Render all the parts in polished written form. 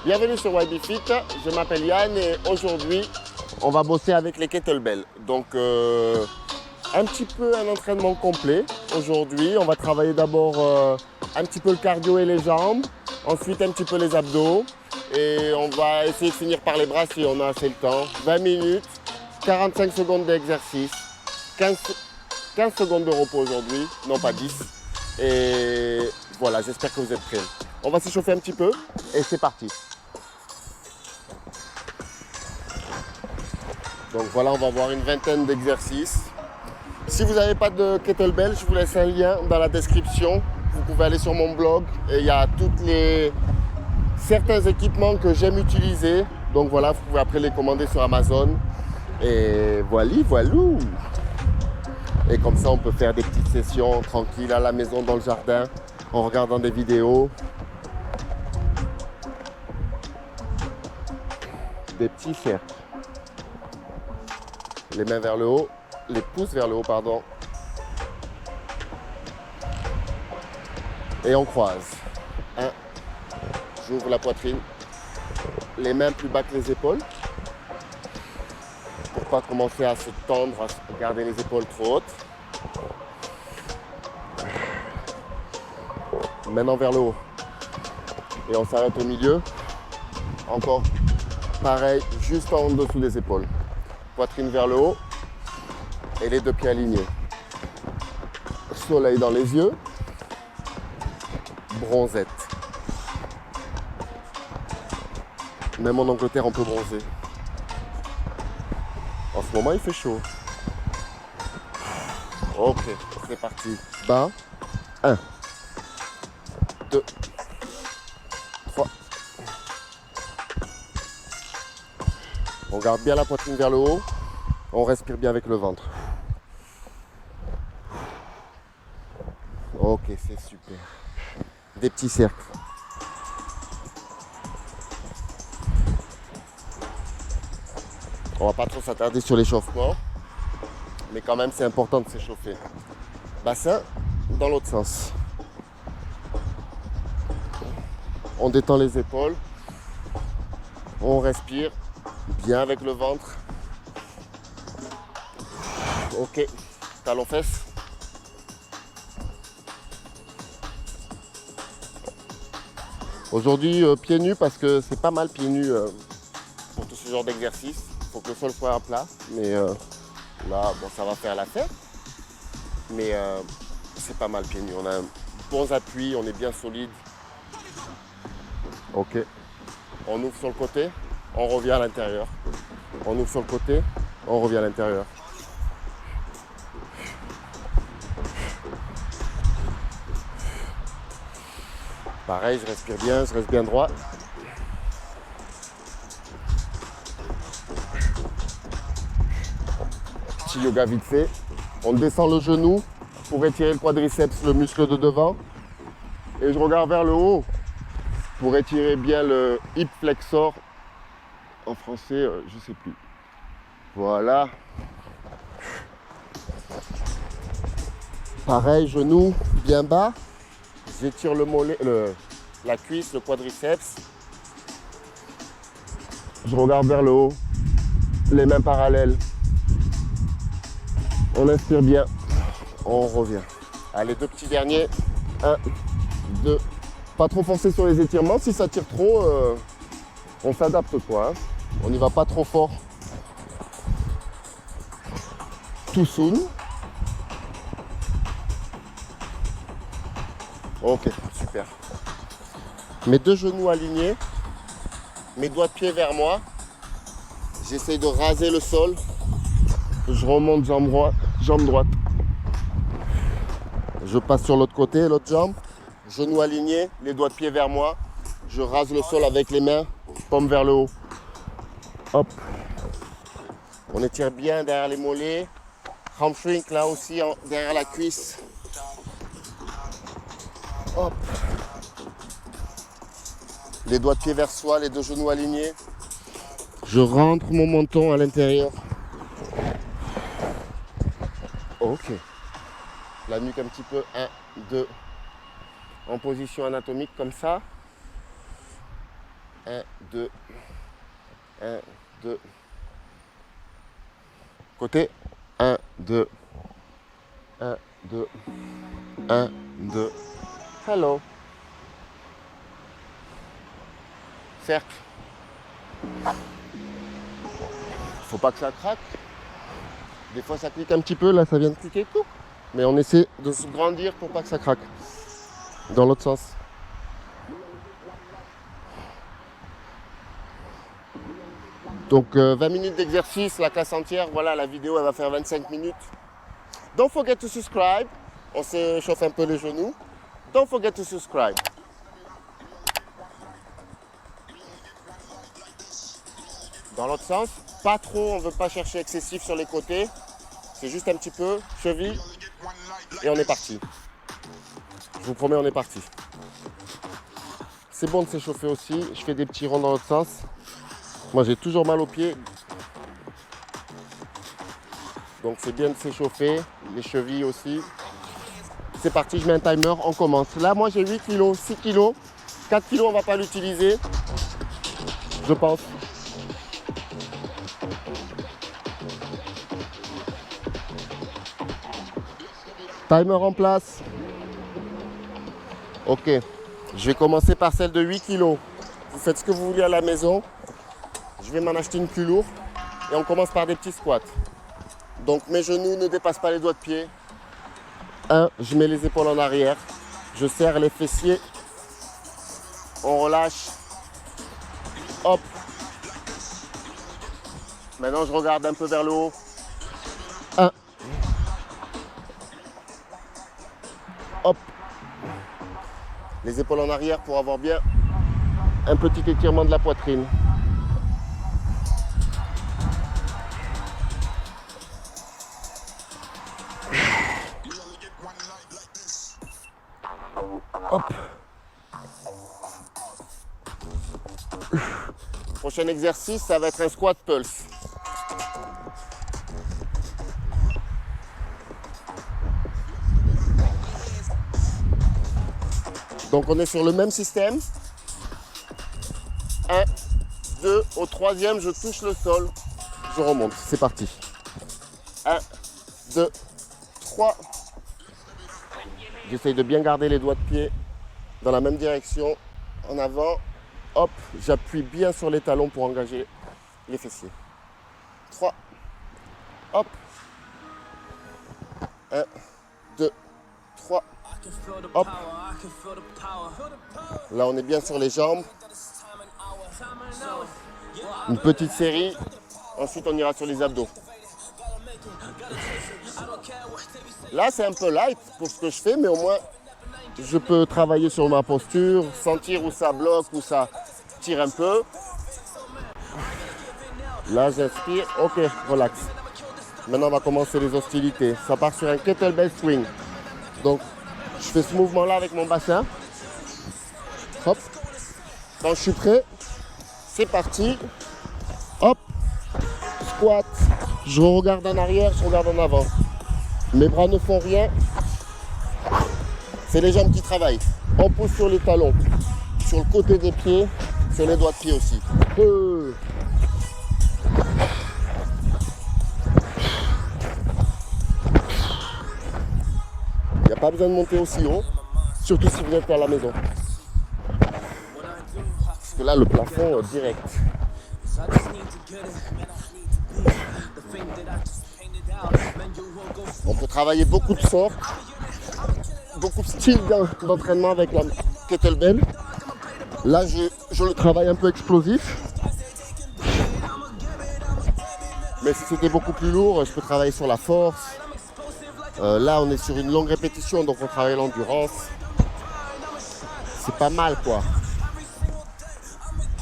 Bienvenue sur YB Fit, je m'appelle Yann et aujourd'hui on va bosser avec les kettlebells. Donc un petit peu un entraînement complet. Aujourd'hui on va travailler d'abord un petit peu le cardio et les jambes, ensuite un petit peu les abdos et on va essayer de finir par les bras si on a assez le temps. 20 minutes, 45 secondes d'exercice, 15 secondes de repos aujourd'hui, non pas 10. Et voilà, j'espère que vous êtes prêts. On va s'échauffer un petit peu et c'est parti. Donc voilà, on va voir une vingtaine d'exercices. Si vous n'avez pas de kettlebell, je vous laisse un lien dans la description. Vous pouvez aller sur mon blog et il y a certains équipements que j'aime utiliser. Donc voilà, vous pouvez après les commander sur Amazon. Et voilou. Et comme ça, on peut faire des petites sessions tranquilles à la maison, dans le jardin, en regardant des vidéos. Des petits cercles. Les mains vers le haut, les pouces vers le haut, pardon. Et on croise. 1. J'ouvre la poitrine. Les mains plus bas que les épaules. Pour pas commencer à se tendre, à garder les épaules trop hautes. Maintenant vers le haut. Et on s'arrête au milieu. Encore pareil, juste en dessous des épaules. Poitrine vers le haut et les deux pieds alignés. Soleil dans les yeux. Bronzette. Même en Angleterre, on peut bronzer. En ce moment, il fait chaud. Ok, c'est parti. Bas. 1, 2, 3. On garde bien la poitrine vers le haut. On respire bien avec le ventre. Ok, c'est super. Des petits cercles. On va pas trop s'attarder sur l'échauffement. Mais quand même, c'est important de s'échauffer. Bassin dans l'autre sens. On détend les épaules. On respire bien avec le ventre. Ok, talons fesses. Aujourd'hui, pieds nus parce que c'est pas mal pieds nus pour tout ce genre d'exercice. Il faut que le sol soit à plat. Mais là, bon, ça va faire la fête. Mais c'est pas mal pieds nus. On a un bon appui, on est bien solide. Ok. On ouvre sur le côté, on revient à l'intérieur. On ouvre sur le côté, on revient à l'intérieur. Pareil, je respire bien, je reste bien droit. Petit yoga vite fait. On descend le genou pour étirer le quadriceps, le muscle de devant. Et je regarde vers le haut pour étirer bien le hip flexor. En français, je ne sais plus. Voilà. Pareil, genou bien bas. J'étire le mollet, la cuisse, le quadriceps. Je regarde vers le haut. Les mains parallèles. On inspire bien. On revient. Allez, deux petits derniers. 1, 2. Pas trop forcer sur les étirements. Si ça tire trop, on s'adapte quoi. On n'y va pas trop fort. Tout soon. Ok, super. Mes deux genoux alignés, mes doigts de pied vers moi. J'essaye de raser le sol. Je remonte jambe droite. Je passe sur l'autre côté, l'autre jambe. Genoux alignés, les doigts de pied vers moi. Je rase le sol avec les mains, paume vers le haut. Hop. On étire bien derrière les mollets. Hamstring là aussi, derrière la cuisse. Hop. Les doigts de pied vers soi, les deux genoux alignés. Je rentre mon menton à l'intérieur. Ok. La nuque un petit peu. 1, 2. En position anatomique comme ça. 1, 2. 1, 2. Côté. 1, 2. 1, 2. 1, 2. Hello. Cercle. Faut pas que ça craque. Des fois ça clique un petit peu, là ça vient de cliquer, tout. Mais on essaie de se grandir pour pas que ça craque. Dans l'autre sens. Donc 20 minutes d'exercice, la classe entière, voilà, la vidéo elle va faire 25 minutes. Don't forget to subscribe. On se chauffe un peu les genoux. Don't forget to subscribe. Dans l'autre sens, pas trop, on ne veut pas chercher excessif sur les côtés. C'est juste un petit peu, cheville, et on est parti. Je vous promets, on est parti. C'est bon de s'échauffer aussi. Je fais des petits ronds dans l'autre sens. Moi, j'ai toujours mal aux pieds. Donc, c'est bien de s'échauffer. Les chevilles aussi. C'est parti, je mets un timer, on commence. Là, moi, j'ai 8 kg, 6 kg. 4 kg, on ne va pas l'utiliser. Je pense. Timer en place. Ok. Je vais commencer par celle de 8 kg. Vous faites ce que vous voulez à la maison. Je vais m'en acheter une plus lourde. Et on commence par des petits squats. Donc mes genoux ne dépassent pas les doigts de pied. 1, je mets les épaules en arrière. Je serre les fessiers. On relâche. Hop. Maintenant je regarde un peu vers le haut. 1. Hop. Les épaules en arrière pour avoir bien un petit étirement de la poitrine. Hop. Prochain exercice, ça va être un squat pulse. Donc on est sur le même système. 1, 2, au troisième, je touche le sol, je remonte. C'est parti. 1, 2, 3. J'essaye de bien garder les doigts de pied dans la même direction. En avant, hop, j'appuie bien sur les talons pour engager les fessiers. 3, hop. 1, 2, 3, hop. Là, on est bien sur les jambes. Une petite série. Ensuite, on ira sur les abdos. Là, c'est un peu light pour ce que je fais, mais au moins, je peux travailler sur ma posture, sentir où ça bloque, où ça tire un peu. Là, j'inspire. Ok, relax. Maintenant, on va commencer les hostilités. Ça part sur un kettlebell swing. Donc, je fais ce mouvement-là avec mon bassin. Hop. Quand je suis prêt, c'est parti. Hop. Squat. Je regarde en arrière, je regarde en avant. Mes bras ne font rien. C'est les jambes qui travaillent. On pousse sur les talons, sur le côté des pieds, sur les doigts de pied aussi. Il n'y a pas besoin de monter aussi haut, surtout si vous êtes à la maison. Parce que là, le plafond est direct. On peut travailler beaucoup de sorts, beaucoup de styles d'entraînement avec la kettlebell. Là, je le travaille un peu explosif. Mais si c'était beaucoup plus lourd, je peux travailler sur la force. Là, on est sur une longue répétition, donc on travaille l'endurance. C'est pas mal, quoi.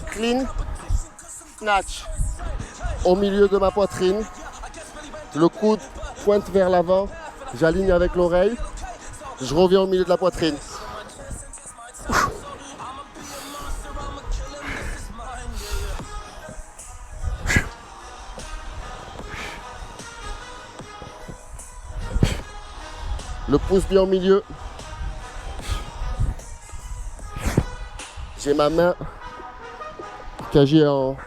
Clean, snatch. Au milieu de ma poitrine. Le coude pointe vers l'avant. J'aligne avec l'oreille. Je reviens au milieu de la poitrine. Le pouce bien au milieu. J'ai ma main qu'agit en...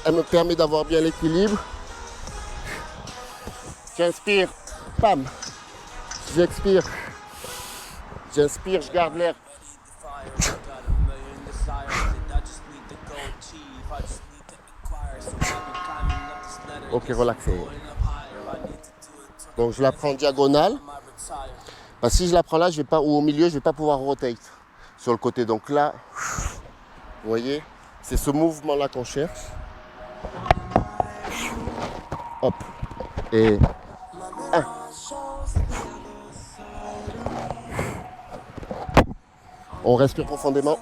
Elle me permet d'avoir bien l'équilibre. J'inspire, pam. J'expire. J'inspire, je garde l'air. Ok, relaxé. Donc je la prends en diagonale. Parce que si je la prends là, je vais pas, ou au milieu, je ne vais pas pouvoir rotate sur le côté. Donc là, vous voyez, c'est ce mouvement-là qu'on cherche. Hop. Et 1. On respire profondément.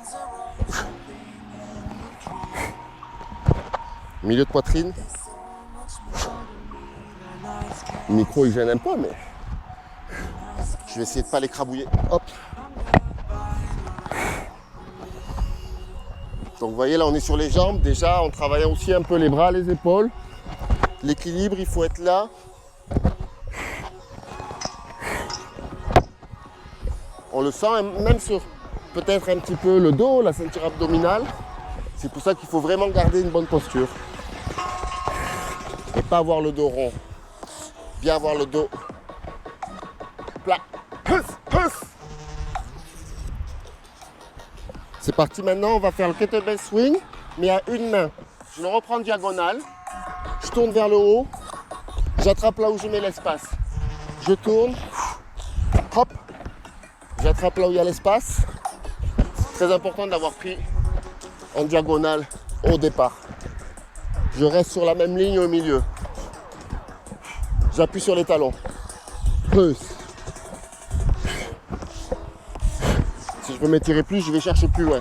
Milieu de poitrine. Le micro il gêne un peu, mais je vais essayer de ne pas l'écrabouiller. Hop. Donc vous voyez là on est sur les jambes. Déjà on travaille aussi un peu les bras, les épaules. L'équilibre, il faut être là. On le sent même sur peut-être un petit peu le dos, la ceinture abdominale. C'est pour ça qu'il faut vraiment garder une bonne posture. Et pas avoir le dos rond. Bien avoir le dos plat. C'est parti maintenant, on va faire le kettlebell swing, mais à une main. Je le reprends en diagonale, je tourne vers le haut, j'attrape là où je mets l'espace. Je tourne, hop, j'attrape là où il y a l'espace. C'est très important d'avoir pris en diagonale au départ. Je reste sur la même ligne au milieu. J'appuie sur les talons. Plus. Si je veux m'étirer plus, je vais chercher plus loin.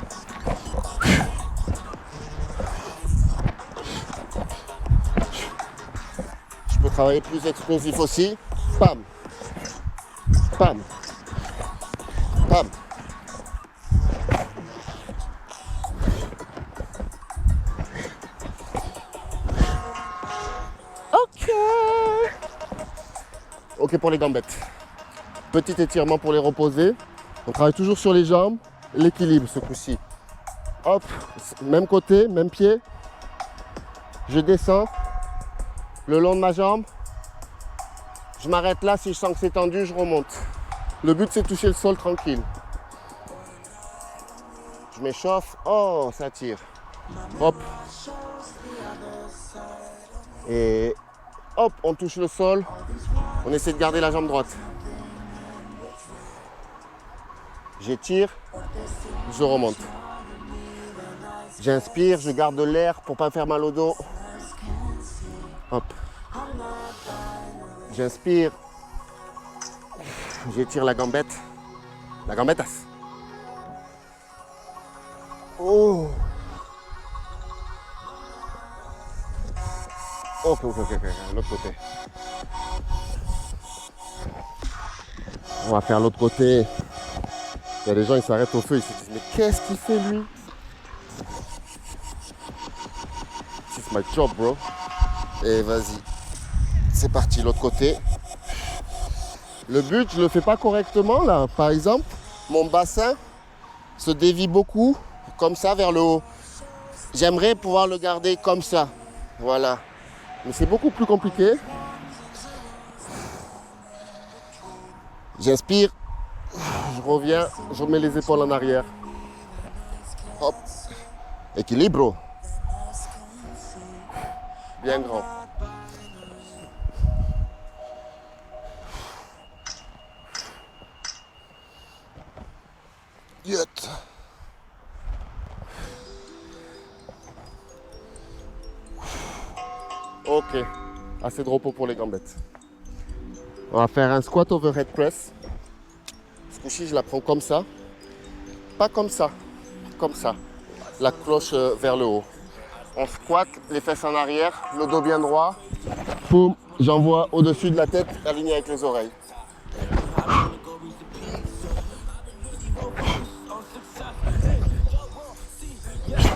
Je peux travailler plus explosif aussi. Pam. Pam. Pam. Ok pour les gambettes. Petit étirement pour les reposer. On travaille toujours sur les jambes. L'équilibre ce coup-ci. Hop, même côté, même pied. Je descends le long de ma jambe. Je m'arrête là, si je sens que c'est tendu, je remonte. Le but c'est de toucher le sol tranquille. Je m'échauffe. Oh, ça tire. Hop. Et hop, on touche le sol. On essaie de garder la jambe droite. J'étire, je remonte. J'inspire, je garde l'air pour ne pas faire mal au dos. Hop. J'inspire. J'étire la gambette. La gambettasse. Oh. Ok, l'autre côté. On va faire l'autre côté. Il y a des gens, ils s'arrêtent au feu, ils se disent mais qu'est-ce qu'il fait lui? C'est my job, bro. Et vas-y. C'est parti, l'autre côté. Le but, je ne le fais pas correctement là. Par exemple, mon bassin se dévie beaucoup, comme ça, vers le haut. J'aimerais pouvoir le garder comme ça. Voilà. Mais c'est beaucoup plus compliqué. J'inspire, je reviens, je mets les épaules en arrière. Hop. Équilibre. Bien grand. Yut. Ok. Assez de repos pour les gambettes. On va faire un squat overhead press. Ce coup-ci, je la prends comme ça. Pas comme ça. Comme ça. La cloche vers le haut. On squatte, les fesses en arrière, le dos bien droit. Boum, j'envoie au-dessus de la tête, aligné avec les oreilles.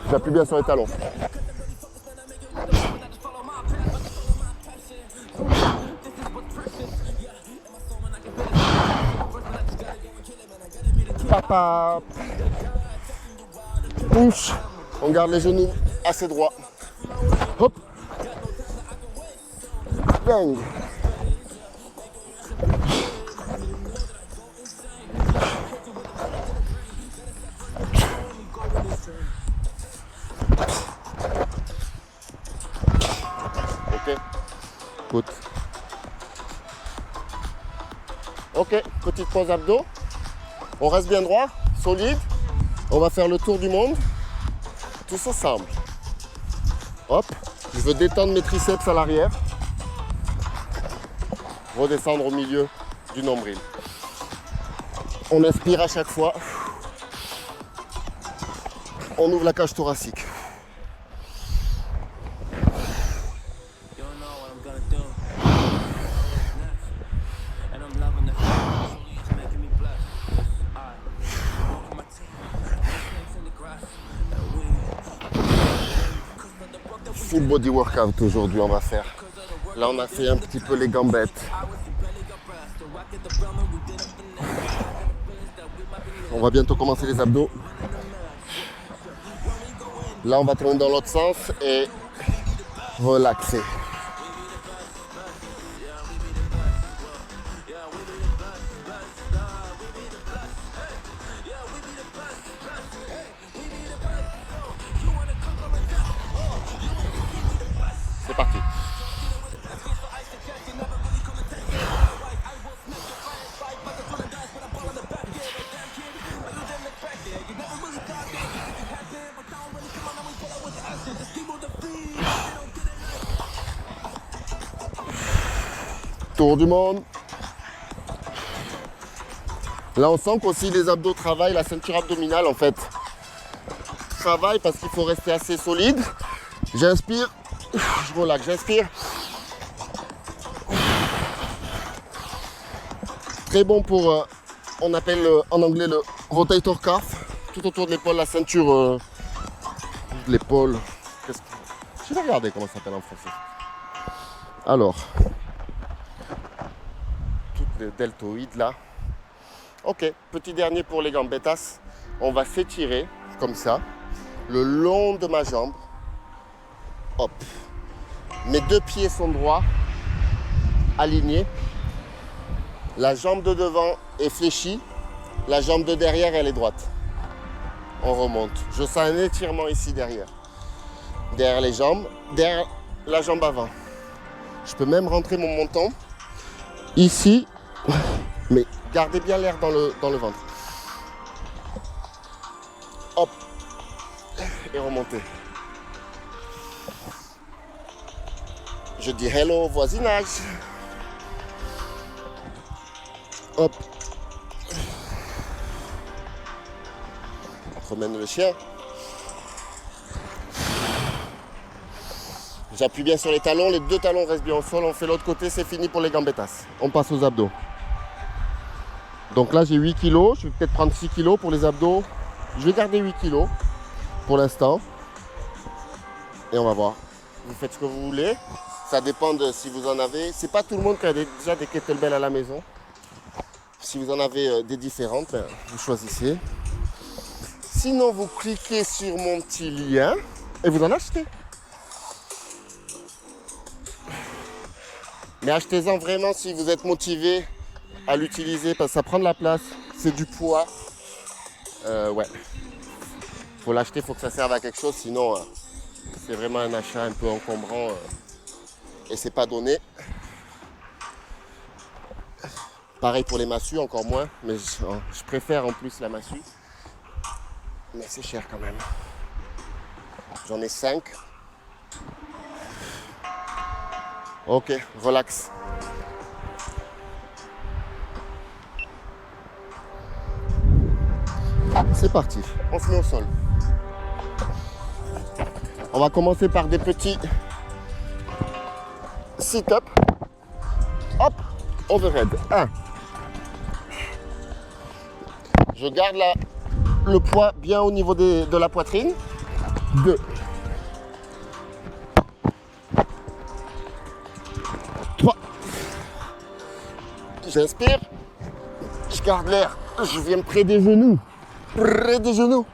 J'appuie bien sur les talons. Papa. Push. On garde les genoux assez droits. Hop. Bang. Ok. Good. Ok, petite pause abdos. On reste bien droit, solide. On va faire le tour du monde. Tous ensemble. Hop. Je veux détendre mes triceps à l'arrière. Redescendre au milieu du nombril. On inspire à chaque fois. On ouvre la cage thoracique. Full body workout aujourd'hui on va faire. Là on a fait un petit peu les gambettes. On va bientôt commencer les abdos. Là on va tourner dans l'autre sens et relaxer. C'est parti. Tour du monde. Là on sent qu'aussi les abdos travaillent, la ceinture abdominale en fait travaille parce qu'il faut rester assez solide. J'inspire, je relaxe, j'inspire. Très bon pour, on appelle en anglais le rotator cuff, tout autour de l'épaule, la ceinture de l'épaule. Je vais regarder comment ça s'appelle en français. Alors, toutes les deltoïdes là. Ok, petit dernier pour les gambettas. On va s'étirer comme ça, le long de ma jambe. Hop. Mes deux pieds sont droits, alignés. La jambe de devant est fléchie. La jambe de derrière, elle est droite. On remonte. Je sens un étirement ici derrière. Derrière les jambes, derrière la jambe avant. Je peux même rentrer mon menton ici, mais gardez bien l'air dans le ventre. Hop. Et remonter. Je dis hello voisinage. Hop. On promène le chien. J'appuie bien sur les talons, les deux talons restent bien au sol. On fait l'autre côté, c'est fini pour les gambettas. On passe aux abdos. Donc là j'ai 8 kg, je vais peut-être prendre 6 kg pour les abdos. Je vais garder 8 kg pour l'instant. Et on va voir. Vous faites ce que vous voulez. Ça dépend de si vous en avez. C'est pas tout le monde qui a déjà des kettlebells à la maison. Si vous en avez des différentes, ben, vous choisissez. Sinon, vous cliquez sur mon petit lien et vous en achetez. Mais achetez-en vraiment si vous êtes motivé à l'utiliser parce que ça prend de la place, c'est du poids. Ouais. Faut l'acheter, faut que ça serve à quelque chose, sinon c'est vraiment un achat un peu encombrant et c'est pas donné. Pareil pour les massues, encore moins, mais je préfère en plus la massue. Mais c'est cher quand même. J'en ai 5. Ok, relax. C'est parti, on se met au sol. On va commencer par des petits sit-up. Hop, overhead. 1. Je garde le poids bien au niveau de la poitrine. 2. 3. J'inspire. Je garde l'air. Je viens près des genoux. Près des genoux.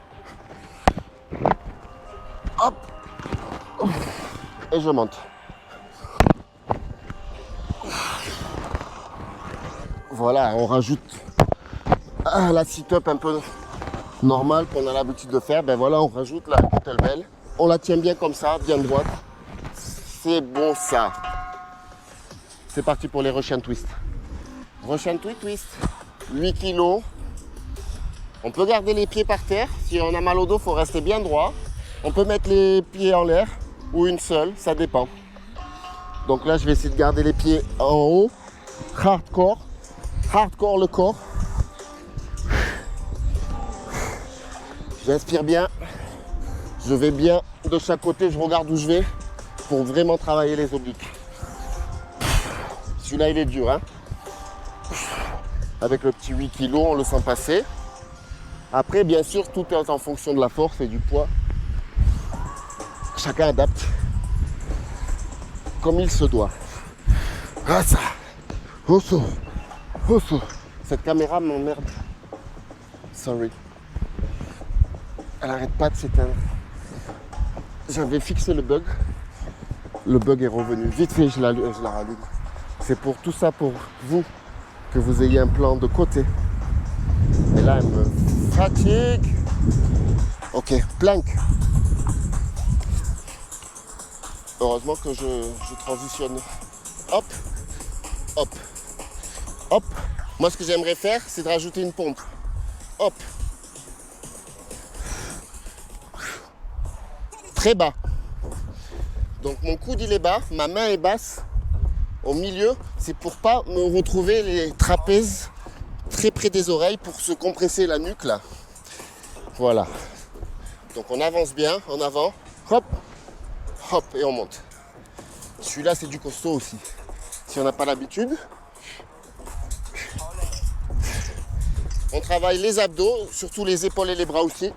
Hop. Et je monte. Voilà, on rajoute la sit-up un peu normale qu'on a l'habitude de faire. Ben voilà, on rajoute la kettlebell. On la tient bien comme ça, bien droite. C'est bon ça. C'est parti pour les Russian Twist. Russian Twist, 8 kg. On peut garder les pieds par terre. Si on a mal au dos, il faut rester bien droit. On peut mettre les pieds en l'air ou une seule, ça dépend. Donc là, je vais essayer de garder les pieds en haut. Hardcore. Hardcore le corps. J'inspire bien. Je vais bien de chaque côté. Je regarde où je vais pour vraiment travailler les obliques. Celui-là, il est dur. Hein. Avec le petit 8 kg, on le sent passer. Après, bien sûr, tout est en fonction de la force et du poids. Chacun adapte comme il se doit. Ah ça. Osso. Osso. Cette caméra m'emmerde. Sorry. Elle n'arrête pas de s'éteindre. J'avais fixé le bug. Le bug est revenu. Vite fait, je la rallume. C'est pour tout ça, pour vous, que vous ayez un plan de côté. Et là, elle me fatigue. Ok, plank. Heureusement que je transitionne. Hop, hop, hop. Moi, ce que j'aimerais faire, c'est de rajouter une pompe. Hop. Très bas. Donc mon coude il est bas, ma main est basse. Au milieu, c'est pour pas me retrouver les trapèzes très près des oreilles pour se compresser la nuque là. Voilà. Donc on avance bien en avant. Hop, hop et on monte. Celui-là c'est du costaud aussi. Si on n'a pas l'habitude. On travaille les abdos, surtout les épaules et les bras aussi.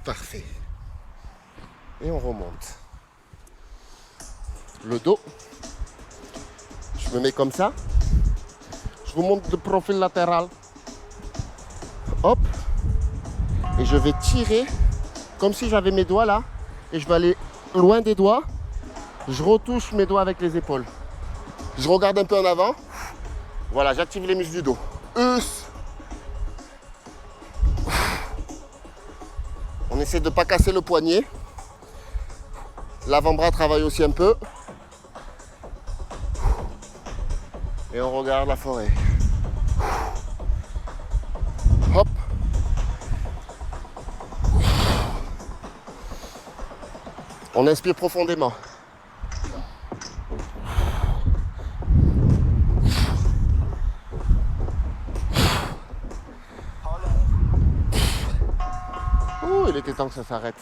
Parfait. Et on remonte. Le dos. Je me mets comme ça. Je remonte de profil latéral. Hop. Et je vais tirer comme si j'avais mes doigts là. Et je vais aller loin des doigts. Je retouche mes doigts avec les épaules. Je regarde un peu en avant. Voilà, j'active les muscles du dos. On essaie de ne pas casser le poignet. L'avant-bras travaille aussi un peu. Et on regarde la forêt. Hop. On inspire profondément. Il était temps que ça s'arrête.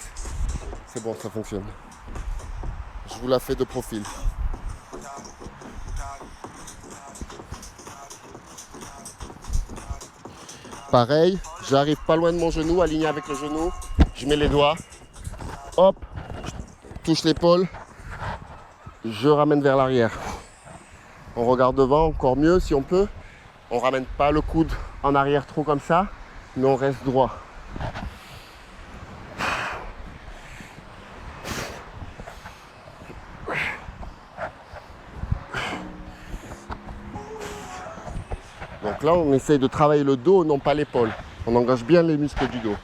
C'est bon, ça fonctionne. Je vous la fais de profil. Pareil, j'arrive pas loin de mon genou, aligné avec le genou. Je mets les doigts. Hop, je touche l'épaule. Je ramène vers l'arrière. On regarde devant, encore mieux si on peut. On ramène pas le coude en arrière trop comme ça, mais on reste droit. Donc là, on essaye de travailler le dos, non pas l'épaule. On engage bien les muscles du dos.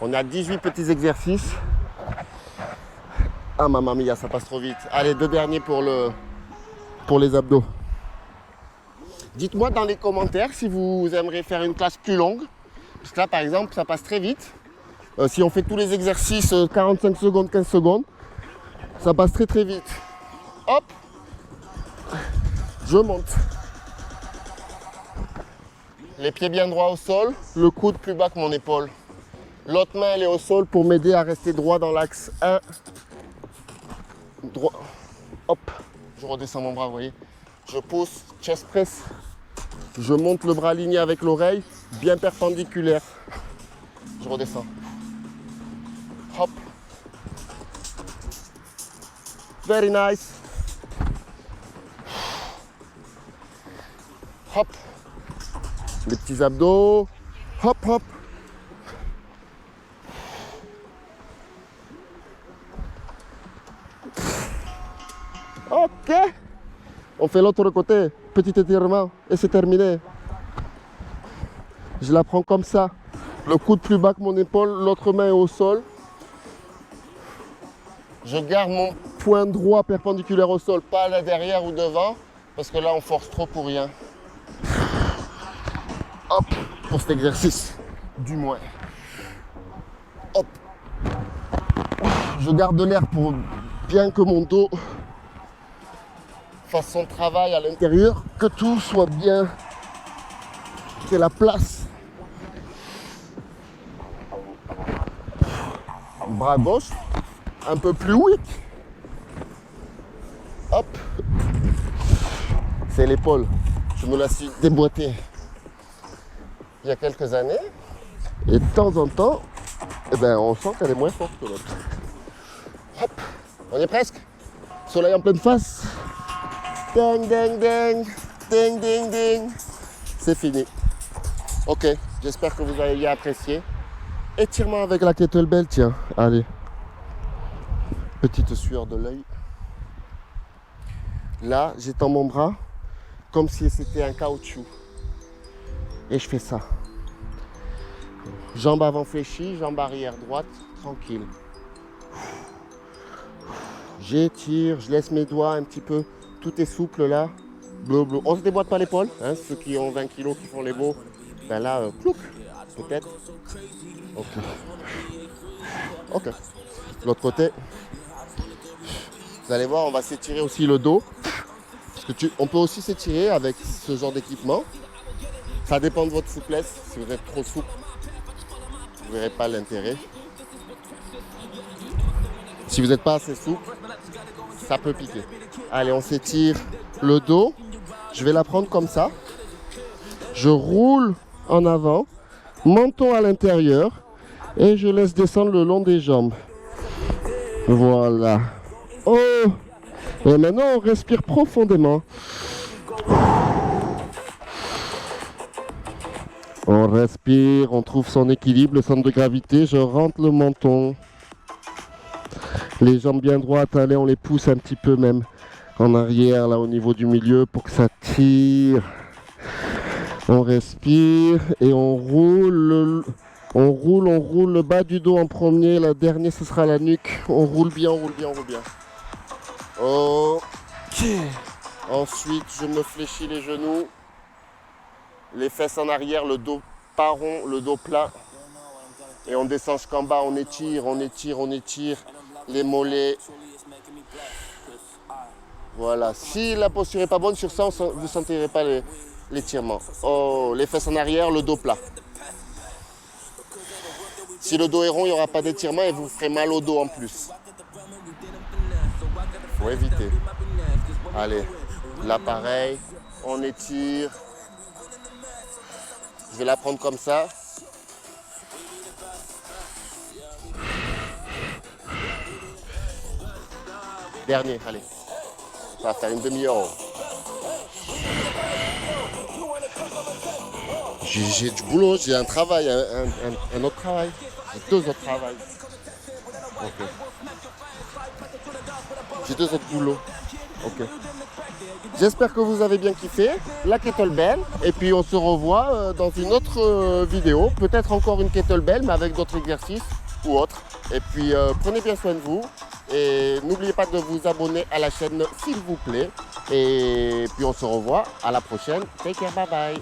On a 18 petits exercices. Ah mamma mia, ça passe trop vite. Allez, 2 derniers pour les abdos. Dites-moi dans les commentaires si vous aimeriez faire une classe plus longue. Parce que là, par exemple, ça passe très vite. Si on fait tous les exercices 45 secondes, 15 secondes, ça passe très très vite. Hop, je monte. Les pieds bien droits au sol, le coude plus bas que mon épaule. L'autre main elle est au sol pour m'aider à rester droit dans l'axe 1. Droit. Hop, je redescends mon bras, vous voyez. Je pousse, chest press. Je monte le bras aligné avec l'oreille, bien perpendiculaire. Je redescends. Hop. Very nice. Hop. Les petits abdos. Hop, hop. Ok. On fait l'autre côté. Petit étirement. Et c'est terminé. Je la prends comme ça. Le coude plus bas que mon épaule. L'autre main est au sol. Je garde mon poing droit perpendiculaire au sol. Pas là derrière ou devant. Parce que là, on force trop pour rien. Hop. Pour cet exercice. Du moins. Hop. Je garde de l'air pour bien que mon dos fasse son travail à l'intérieur, que tout soit bien, qu'il y ait la place. Bras gauche, un peu plus weak. Hop. C'est l'épaule. Je me la suis déboîtée il y a quelques années. Et de temps en temps, eh ben, on sent qu'elle est moins forte que l'autre. Hop. On y est presque. Soleil en pleine face. Ding, ding, ding. Ding, ding, ding. C'est fini. Ok, j'espère que vous avez apprécié. Étirement avec la kettlebell, tiens. Allez. Petite sueur de l'œil. Là, j'étends mon bras comme si c'était un caoutchouc. Et je fais ça. Jambe avant fléchie, jambe arrière droite, tranquille. J'étire, je laisse mes doigts un petit peu. Tout est souple là. Bleu, bleu. On se déboîte pas l'épaule. Hein, ceux qui ont 20 kg qui font les beaux, ben là, plouc, peut-être. Ok. Ok. L'autre côté. Vous allez voir, on va s'étirer aussi le dos. Parce que on peut aussi s'étirer avec ce genre d'équipement. Ça dépend de votre souplesse. Si vous êtes trop souple, vous ne verrez pas l'intérêt. Si vous n'êtes pas assez souple, ça peut piquer. Allez, on s'étire le dos. Je vais la prendre comme ça. Je roule en avant, menton à l'intérieur et je laisse descendre le long des jambes. Voilà. Oh! Et maintenant, on respire profondément. On respire, on trouve son équilibre, le centre de gravité. Je rentre le menton. Les jambes bien droites, allez, on les pousse un petit peu même en arrière, là au niveau du milieu pour que ça tire. On respire et on roule. On roule le bas du dos en premier. Le dernier, ce sera la nuque. On roule bien, on roule bien, on roule bien. Ok. Ensuite, je me fléchis les genoux. Les fesses en arrière, le dos pas rond, le dos plat. Et on descend jusqu'en bas, on étire, on étire, on étire. Les mollets. Voilà. Si la posture n'est pas bonne sur ça, vous ne sentirez pas l'étirement. Oh, les fesses en arrière, le dos plat. Si le dos est rond, il n'y aura pas d'étirement et vous ferez mal au dos en plus. Il faut éviter. Allez, là pareil, on étire. Je vais la prendre comme ça. Dernier, allez. Ça va faire une demi-heure. J'ai du boulot, j'ai un travail, un autre travail. J'ai deux autres travails. Ok. J'ai deux autres boulots. Ok. J'espère que vous avez bien kiffé la kettlebell. Et puis on se revoit dans une autre vidéo. Peut-être encore une kettlebell, mais avec d'autres exercices ou autres. Et puis prenez bien soin de vous. Et n'oubliez pas de vous abonner à la chaîne s'il vous plaît. Et puis on se revoit à la prochaine. Take care, bye bye.